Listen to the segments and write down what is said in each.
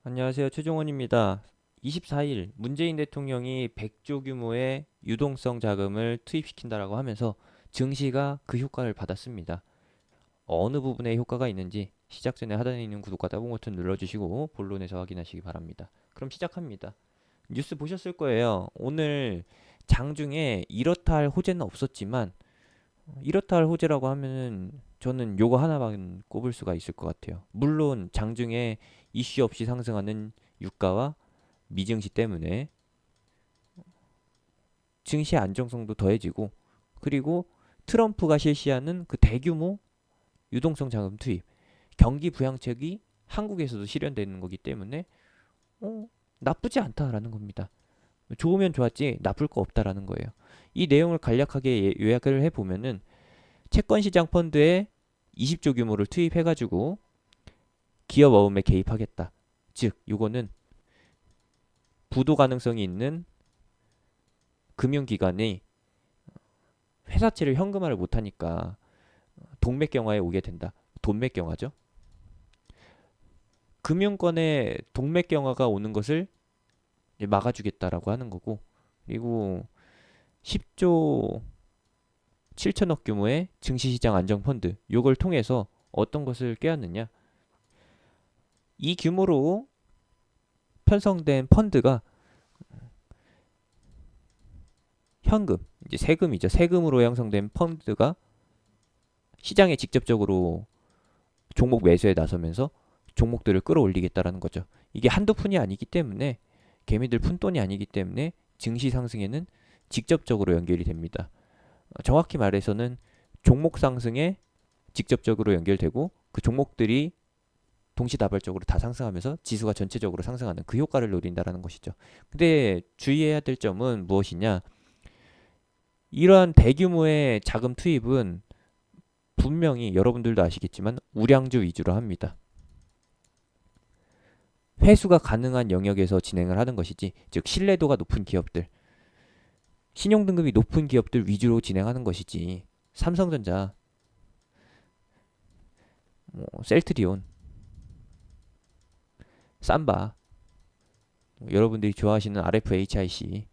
안녕하세요. 최종원입니다. 24일 문재인 대통령이 100조 규모의 유동성 자금을 투입시킨다라고 하면서 증시가 그 효과를 받았습니다. 어느 부분에 효과가 있는지 시작 전에 하단에 있는 구독과 따봉 버튼 눌러주시고 본론에서 확인하시기 바랍니다. 그럼 시작합니다. 뉴스 보셨을 거예요. 오늘 장중에 이렇다 할 호재는 없었지만 이렇다 할 호재라고 하면은 저는 요거 하나만 꼽을 수가 있을 것 같아요. 물론 장중에 이슈 없이 상승하는 유가와 미증시 때문에 증시 안정성도 더해지고, 그리고 트럼프가 실시하는 그 대규모 유동성 자금 투입, 경기 부양책이 한국에서도 실현되는 거기 때문에 나쁘지 않다라는 겁니다. 좋으면 좋았지 나쁠 거 없다라는 거예요. 이 내용을 간략하게 요약을 해보면은 채권 시장 펀드에 20조 규모를 투입해가지고 기업 어음에 개입하겠다. 즉, 요거는 부도 가능성이 있는 금융기관이 회사채를 현금화를 못하니까 동맥경화에 오게 된다. 돈맥경화죠. 금융권에 동맥경화가 오는 것을 막아주겠다라고 하는 거고, 그리고 10조 7천억 규모의 증시시장 안정펀드, 요걸 통해서 어떤 것을 꾀하느냐. 이 규모로 편성된 펀드가 현금, 이제 세금이죠. 세금으로 형성된 펀드가 시장에 직접적으로 종목 매수에 나서면서 종목들을 끌어올리겠다라는 거죠. 이게 한두 푼이 아니기 때문에, 개미들 푼돈이 아니기 때문에 증시 상승에는 직접적으로 연결이 됩니다. 정확히 말해서는 종목 상승에 직접적으로 연결되고, 그 종목들이 동시다발적으로 다 상승하면서 지수가 전체적으로 상승하는 그 효과를 노린다라는 것이죠. 근데 주의해야 될 점은 무엇이냐? 이러한 대규모의 자금 투입은 분명히 여러분들도 아시겠지만 우량주 위주로 합니다. 회수가 가능한 영역에서 진행을 하는 것이지, 즉 신뢰도가 높은 기업들, 신용 등급이 높은 기업들 위주로 진행하는 것이지, 삼성전자, 셀트리온, 삼바, 여러분들이 좋아하시는 RFHIC,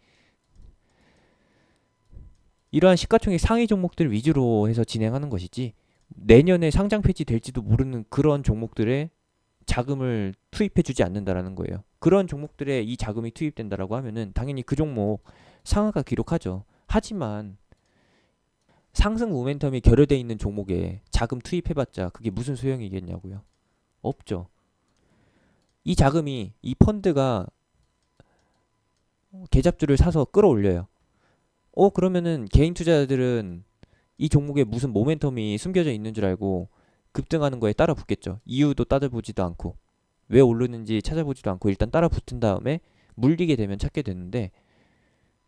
이러한 시가총액 상위 종목들 위주로 해서 진행하는 것이지, 내년에 상장 폐지될지도 모르는 그런 종목들의 자금을 투입해주지 않는다라는 거예요. 그런 종목들에 이 자금이 투입된다라고 하면은 당연히 그 종목 상한가 기록하죠. 하지만 상승 모멘텀이 결여돼 있는 종목에 자금 투입해봤자 그게 무슨 소용이겠냐고요. 없죠. 이 자금이, 이 펀드가 계잡주를 사서 끌어올려요. 그러면은 개인 투자자들은 이 종목에 무슨 모멘텀이 숨겨져 있는 줄 알고 급등하는 거에 따라 붙겠죠. 이유도 따져보지도 않고 왜 오르는지 찾아보지도 않고 일단 따라 붙은 다음에 물리게 되면 찾게 되는데,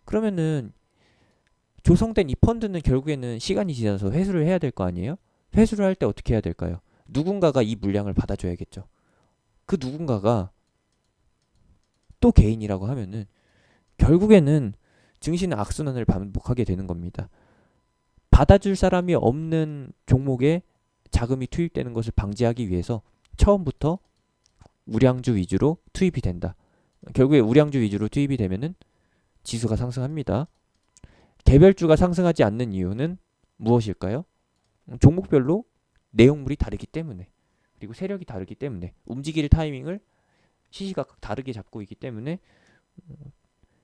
그러면은 조성된 이 펀드는 결국에는 시간이 지나서 회수를 해야 될 거 아니에요? 회수를 할 때 어떻게 해야 될까요? 누군가가 이 물량을 받아줘야겠죠. 그 누군가가 또 개인이라고 하면은 결국에는 증시는 악순환을 반복하게 되는 겁니다. 받아줄 사람이 없는 종목에 자금이 투입되는 것을 방지하기 위해서 처음부터 우량주 위주로 투입이 된다. 결국에 우량주 위주로 투입이 되면은 지수가 상승합니다. 개별주가 상승하지 않는 이유는 무엇일까요? 종목별로 내용물이 다르기 때문에, 그리고 세력이 다르기 때문에, 움직일 타이밍을 시시각각 다르게 잡고 있기 때문에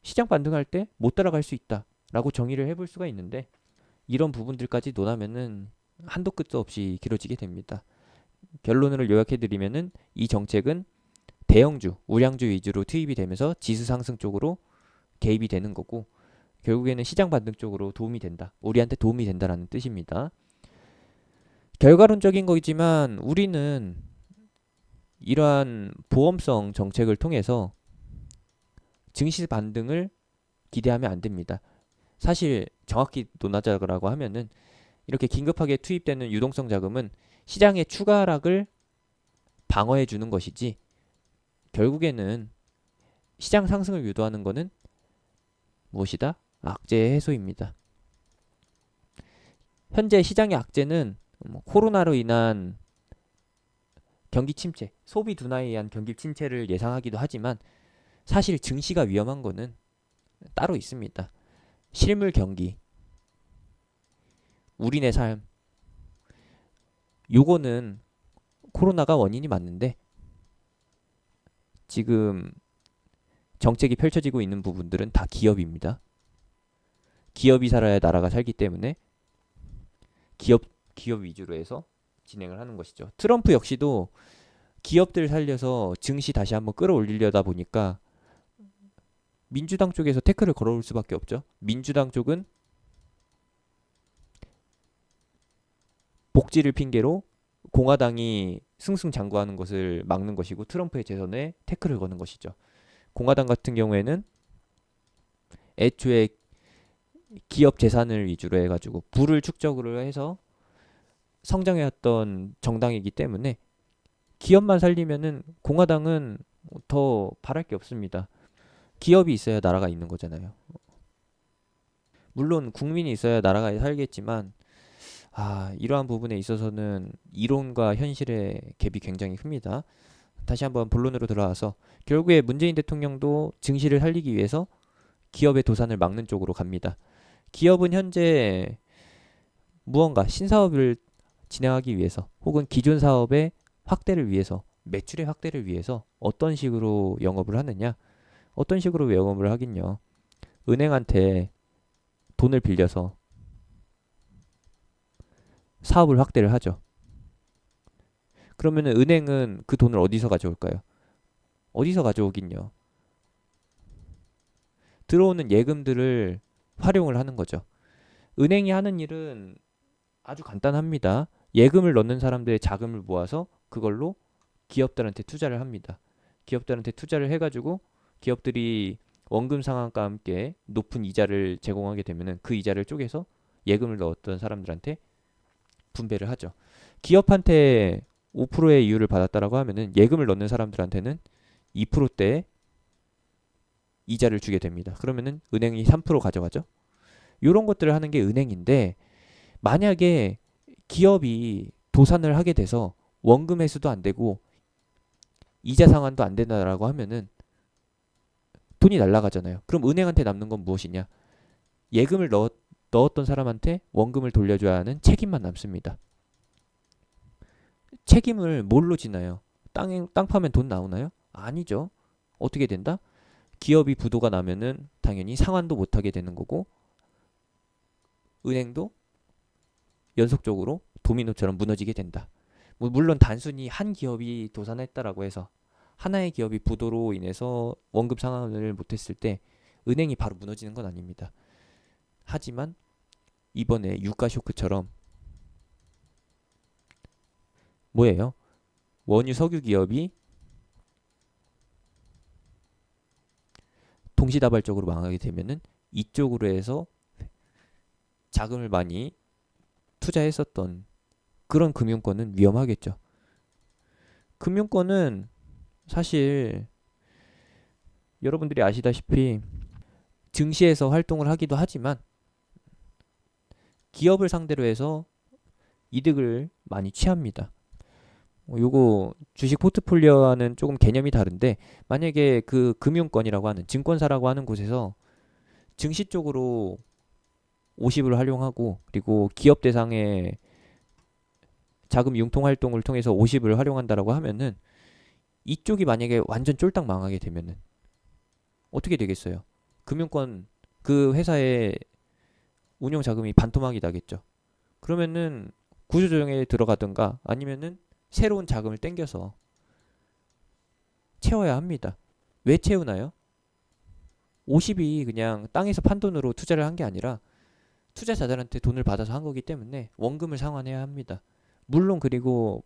시장 반등할 때 못 따라갈 수 있다라고 정의를 해볼 수가 있는데, 이런 부분들까지 논하면은 한도 끝도 없이 길어지게 됩니다. 결론을 요약해드리면은 이 정책은 대형주, 우량주 위주로 투입이 되면서 지수 상승 쪽으로 개입이 되는 거고, 결국에는 시장 반등 쪽으로 도움이 된다. 우리한테 도움이 된다라는 뜻입니다. 결과론적인 거지만 우리는 이러한 보험성 정책을 통해서 증시 반등을 기대하면 안 됩니다. 사실 정확히 논하자고 하면은 이렇게 긴급하게 투입되는 유동성 자금은 시장의 추가 하락을 방어해 주는 것이지, 결국에는 시장 상승을 유도하는 것은 무엇이다? 악재의 해소입니다. 현재 시장의 악재는 코로나로 인한 경기 침체, 소비 둔화에 의한 경기 침체를 예상하기도 하지만 사실 증시가 위험한 거는 따로 있습니다. 실물 경기, 우리네 삶, 요거는 코로나가 원인이 맞는데 지금 정책이 펼쳐지고 있는 부분들은 다 기업입니다. 기업이 살아야 나라가 살기 때문에 기업 기업 위주로 해서 진행을 하는 것이죠. 트럼프 역시도 기업들 살려서 증시 다시 한번 끌어올리려다 보니까 민주당 쪽에서 태클을 걸어올 수밖에 없죠. 민주당 쪽은 복지를 핑계로 공화당이 승승장구하는 것을 막는 것이고 트럼프의 재선에 태클을 거는 것이죠. 공화당 같은 경우에는 애초에 기업 재산을 위주로 해가지고 부를 축적으로 해서 성장해왔던 정당이기 때문에 기업만 살리면은 공화당은 더 바랄 게 없습니다. 기업이 있어야 나라가 있는 거잖아요. 물론 국민이 있어야 나라가 살겠지만 이러한 부분에 있어서는 이론과 현실의 갭이 굉장히 큽니다. 다시 한번 본론으로 들어와서 결국에 문재인 대통령도 증시를 살리기 위해서 기업의 도산을 막는 쪽으로 갑니다. 기업은 현재 무언가 신사업을 진행하기 위해서 혹은 기존 사업의 확대를 위해서 매출의 확대를 위해서 어떤 식으로 영업을 하느냐? 어떤 식으로 영업을 하긴요. 은행한테 돈을 빌려서 사업을 확대를 하죠. 그러면 은행은 그 돈을 어디서 가져올까요? 어디서 가져오긴요. 들어오는 예금들을 활용을 하는 거죠. 은행이 하는 일은 아주 간단합니다. 예금을 넣는 사람들의 자금을 모아서 그걸로 기업들한테 투자를 합니다. 기업들한테 투자를 해가지고 기업들이 원금 상환과 함께 높은 이자를 제공하게 되면은 그 이자를 쪼개서 예금을 넣었던 사람들한테 분배를 하죠. 기업한테 5%의 이율을 받았다라고 하면은 예금을 넣는 사람들한테는 2%대의 이자를 주게 됩니다. 그러면은 은행이 3% 가져가죠. 이런 것들을 하는 게 은행인데 만약에 기업이 도산을 하게 돼서 원금 회수도 안 되고 이자 상환도 안 된다라고 하면은 돈이 날라가잖아요. 그럼 은행한테 남는 건 무엇이냐? 예금을 넣었던 사람한테 원금을 돌려줘야 하는 책임만 남습니다. 책임을 뭘로 지나요? 땅 파면 돈 나오나요? 아니죠. 어떻게 된다? 기업이 부도가 나면은 당연히 상환도 못하게 되는 거고 은행도 연속적으로 도미노처럼 무너지게 된다. 물론 단순히 한 기업이 도산했다라고 해서 하나의 기업이 부도로 인해서 원금 상환을 못했을 때 은행이 바로 무너지는 건 아닙니다. 하지만 이번에 유가 쇼크처럼 뭐예요? 원유 석유 기업이 동시다발적으로 망하게 되면은 이쪽으로 해서 자금을 많이 투자했었던 그런 금융권은 위험하겠죠. 금융권은 사실 여러분들이 아시다시피 증시에서 활동을 하기도 하지만 기업을 상대로 해서 이득을 많이 취합니다. 요거 주식 포트폴리오와는 조금 개념이 다른데 만약에 그 금융권이라고 하는 증권사라고 하는 곳에서 증시 쪽으로 50을 활용하고 그리고 기업 대상의 자금 융통 활동을 통해서 50을 활용한다라고 하면은 이쪽이 만약에 완전 쫄딱 망하게 되면은 어떻게 되겠어요? 금융권 그 회사의 운용 자금이 반토막이 나겠죠. 그러면은 구조조정에 들어가든가 아니면은 새로운 자금을 땡겨서 채워야 합니다. 왜 채우나요? 50이 그냥 땅에서 판 돈으로 투자를 한 게 아니라 투자자들한테 돈을 받아서 한 거기 때문에 원금을 상환해야 합니다. 물론 그리고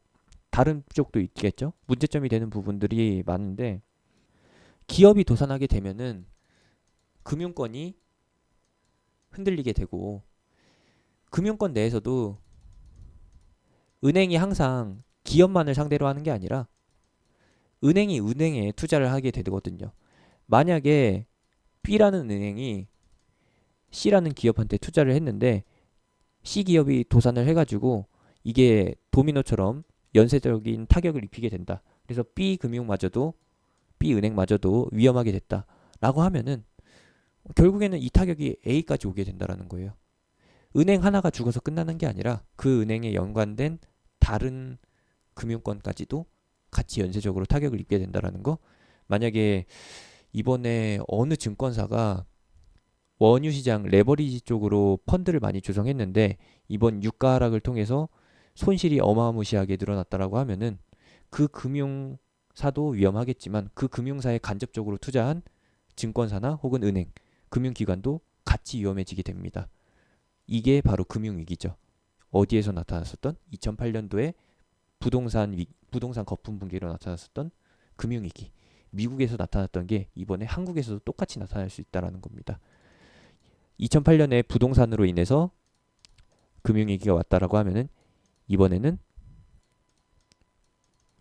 다른 쪽도 있겠죠. 문제점이 되는 부분들이 많은데 기업이 도산하게 되면은 금융권이 흔들리게 되고 금융권 내에서도 은행이 항상 기업만을 상대로 하는 게 아니라 은행이 은행에 투자를 하게 되거든요. 만약에 B라는 은행이 C라는 기업한테 투자를 했는데 C 기업이 도산을 해가지고 이게 도미노처럼 연쇄적인 타격을 입히게 된다. 그래서 B은행마저도 위험하게 됐다라고 하면은 결국에는 이 타격이 A까지 오게 된다라는 거예요. 은행 하나가 죽어서 끝나는 게 아니라 그 은행에 연관된 다른 금융권까지도 같이 연쇄적으로 타격을 입게 된다라는 거. 만약에 이번에 어느 증권사가 원유 시장 레버리지 쪽으로 펀드를 많이 조성했는데 이번 유가 하락을 통해서 손실이 어마무시하게 늘어났다라고 하면은 그 금융사도 위험하겠지만 그 금융사에 간접적으로 투자한 증권사나 혹은 은행, 금융기관도 같이 위험해지게 됩니다. 이게 바로 금융위기죠. 어디에서 나타났었던 2008년도에 부동산 거품 붕괴로 나타났었던 금융위기. 미국에서 나타났던 게 이번에 한국에서도 똑같이 나타날 수 있다라는 겁니다. 2008년에 부동산으로 인해서 금융위기가 왔다라고 하면은 이번에는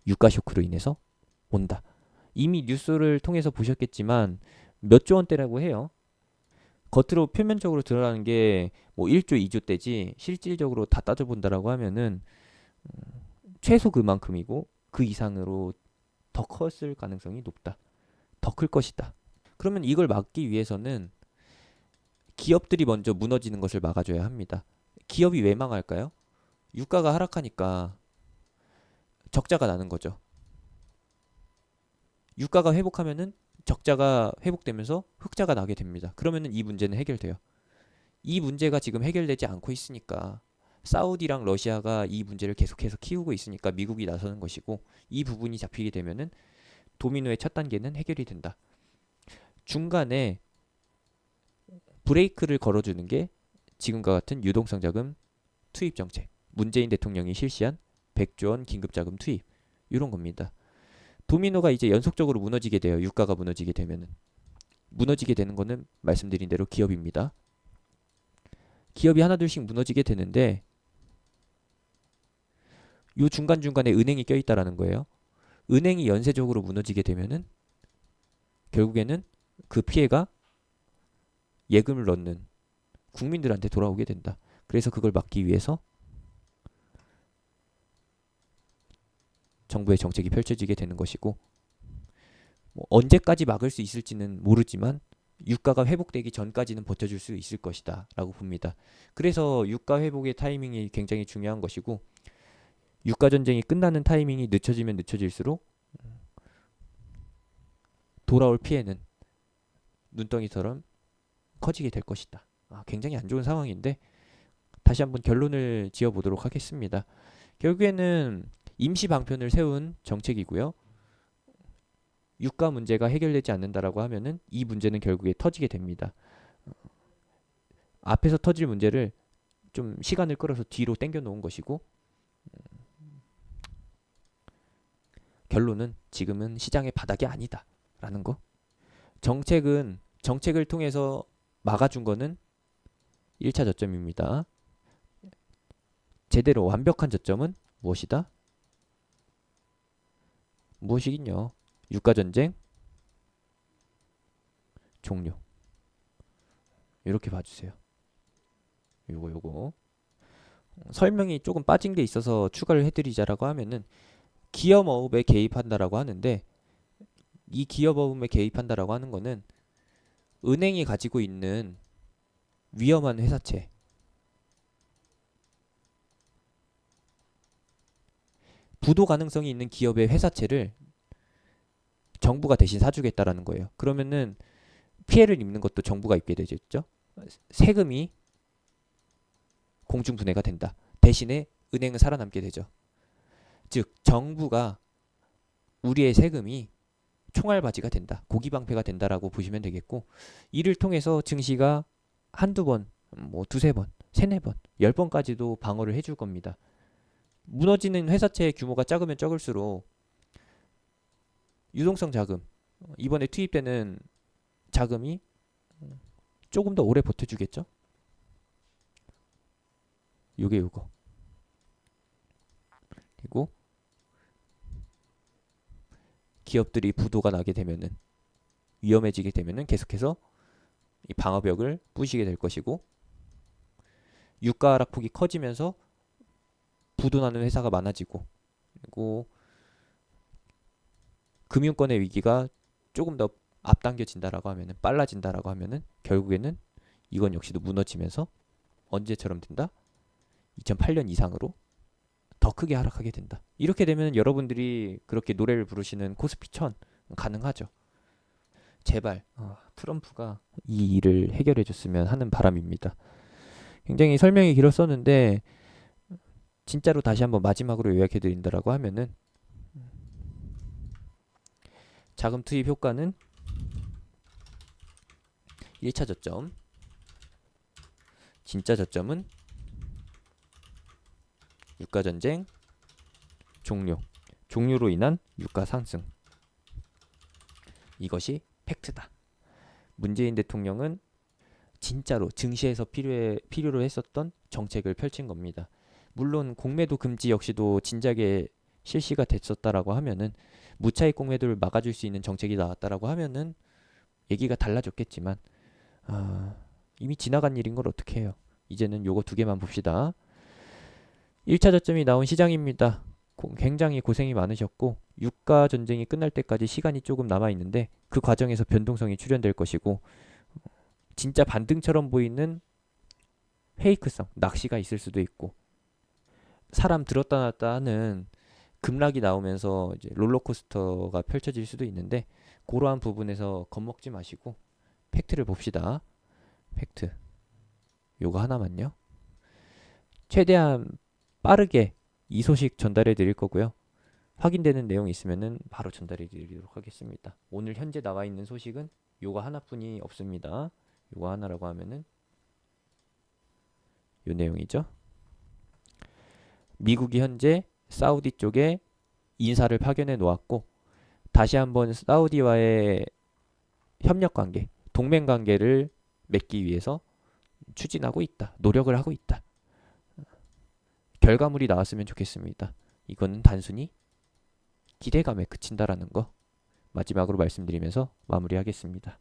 유가 쇼크로 인해서 온다. 이미 뉴스를 통해서 보셨겠지만 몇 조 원대라고 해요. 겉으로 표면적으로 드러나는 게 뭐 1조, 2조 대지 실질적으로 다 따져본다라고 하면은 최소 그만큼이고 그 이상으로 더 컸을 가능성이 높다. 더 클 것이다. 그러면 이걸 막기 위해서는 기업들이 먼저 무너지는 것을 막아줘야 합니다. 기업이 왜 망할까요? 유가가 하락하니까 적자가 나는 거죠. 유가가 회복하면은 적자가 회복되면서 흑자가 나게 됩니다. 그러면은 이 문제는 해결돼요. 이 문제가 지금 해결되지 않고 있으니까 사우디랑 러시아가 이 문제를 계속해서 키우고 있으니까 미국이 나서는 것이고 이 부분이 잡히게 되면은 도미노의 첫 단계는 해결이 된다. 중간에 브레이크를 걸어주는 게 지금과 같은 유동성 자금 투입 정책. 문재인 대통령이 실시한 100조 원 긴급 자금 투입. 이런 겁니다. 도미노가 이제 연속적으로 무너지게 돼요. 유가가 무너지게 되면은. 무너지게 되는 거는 말씀드린 대로 기업입니다. 기업이 하나둘씩 무너지게 되는데 요 중간중간에 은행이 껴있다라는 거예요. 은행이 연쇄적으로 무너지게 되면은 결국에는 그 피해가 예금을 넣는 국민들한테 돌아오게 된다. 그래서 그걸 막기 위해서 정부의 정책이 펼쳐지게 되는 것이고 뭐 언제까지 막을 수 있을지는 모르지만 유가가 회복되기 전까지는 버텨줄 수 있을 것이다 라고 봅니다. 그래서 유가 회복의 타이밍이 굉장히 중요한 것이고 유가 전쟁이 끝나는 타이밍이 늦춰지면 늦춰질수록 돌아올 피해는 눈덩이처럼 커지게 될 것이다. 굉장히 안 좋은 상황인데 다시 한번 결론을 지어보도록 하겠습니다. 결국에는 임시 방편을 세운 정책이고요. 유가 문제가 해결되지 않는다라고 하면은 이 문제는 결국에 터지게 됩니다. 앞에서 터질 문제를 좀 시간을 끌어서 뒤로 당겨 놓은 것이고 결론은 지금은 시장의 바닥이 아니다라는 거. 정책을 통해서 막아준 거는 1차 저점입니다. 제대로 완벽한 저점은 무엇이다? 무엇이긴요. 유가전쟁 종료. 이렇게 봐주세요. 요거. 설명이 조금 빠진 게 있어서 추가를 해드리자라고 하면은 기업어업에 개입한다라고 하는데 이 기업어업에 개입한다라고 하는 거는 은행이 가지고 있는 위험한 회사채 부도 가능성이 있는 기업의 회사채를 정부가 대신 사주겠다라는 거예요. 그러면은 피해를 입는 것도 정부가 입게 되죠. 세금이 공중분해가 된다. 대신에 은행은 살아남게 되죠. 즉 정부가 우리의 세금이 총알바지가 된다. 고기방패가 된다라고 보시면 되겠고 이를 통해서 증시가 한두 번, 뭐 두세 번, 세네 번, 10번까지도 방어를 해줄 겁니다. 무너지는 회사채의 규모가 작으면 적을수록 유동성 자금, 이번에 투입되는 자금이 조금 더 오래 버텨주겠죠? 요거. 그리고 기업들이 부도가 나게 되면은 위험해지게 되면은 계속해서 이 방어벽을 부시게 될 것이고 유가 하락폭이 커지면서 부도나는 회사가 많아지고 그리고 금융권의 위기가 조금 더 앞당겨진다라고 하면은, 빨라진다라고 하면은 결국에는 이건 역시도 무너지면서 언제처럼 된다? 2008년 이상으로 더 크게 하락하게 된다. 이렇게 되면 여러분들이 그렇게 노래를 부르시는 코스피 1000 가능하죠. 제발 트럼프가 이 일을 해결해 줬으면 하는 바람입니다. 굉장히 설명이 길었었는데 진짜로 다시 한번 마지막으로 요약해 드린다라고 하면은, 자금 투입 효과는 1차 저점, 진짜 저점은 유가 전쟁 종료로 인한 유가 상승. 이것이 팩트다. 문재인 대통령은 진짜로 증시에서 필요로 했었던 정책을 펼친 겁니다. 물론 공매도 금지 역시도 진작에 실시가 됐었다라고 하면은, 무차익 공매도를 막아줄 수 있는 정책이 나왔다라고 하면은 얘기가 달라졌겠지만, 아, 이미 지나간 일인 걸 어떻게 해요. 이제는 요거 두 개만 봅시다. 1차 저점이 나온 시장입니다. 굉장히 고생이 많으셨고, 유가 전쟁이 끝날 때까지 시간이 조금 남아 있는데 그 과정에서 변동성이 출현될 것이고, 진짜 반등처럼 보이는 페이크성, 낚시가 있을 수도 있고, 사람 들었다 놨다 하는 급락이 나오면서 이제 롤러코스터가 펼쳐질 수도 있는데, 그러한 부분에서 겁먹지 마시고 팩트를 봅시다. 팩트. 요거 하나만요. 최대한 빠르게 이 소식 전달해 드릴 거고요. 확인되는 내용이 있으면은 바로 전달해 드리도록 하겠습니다. 오늘 현재 나와 있는 소식은 요거 하나뿐이 없습니다. 요거 하나라고 하면은 요 내용이죠. 미국이 현재 사우디 쪽에 인사를 파견해 놓았고, 다시 한번 사우디와의 협력 관계, 동맹 관계를 맺기 위해서 추진하고 있다. 노력을 하고 있다. 결과물이 나왔으면 좋겠습니다. 이거는 단순히 기대감에 그친다라는 거 마지막으로 말씀드리면서 마무리하겠습니다.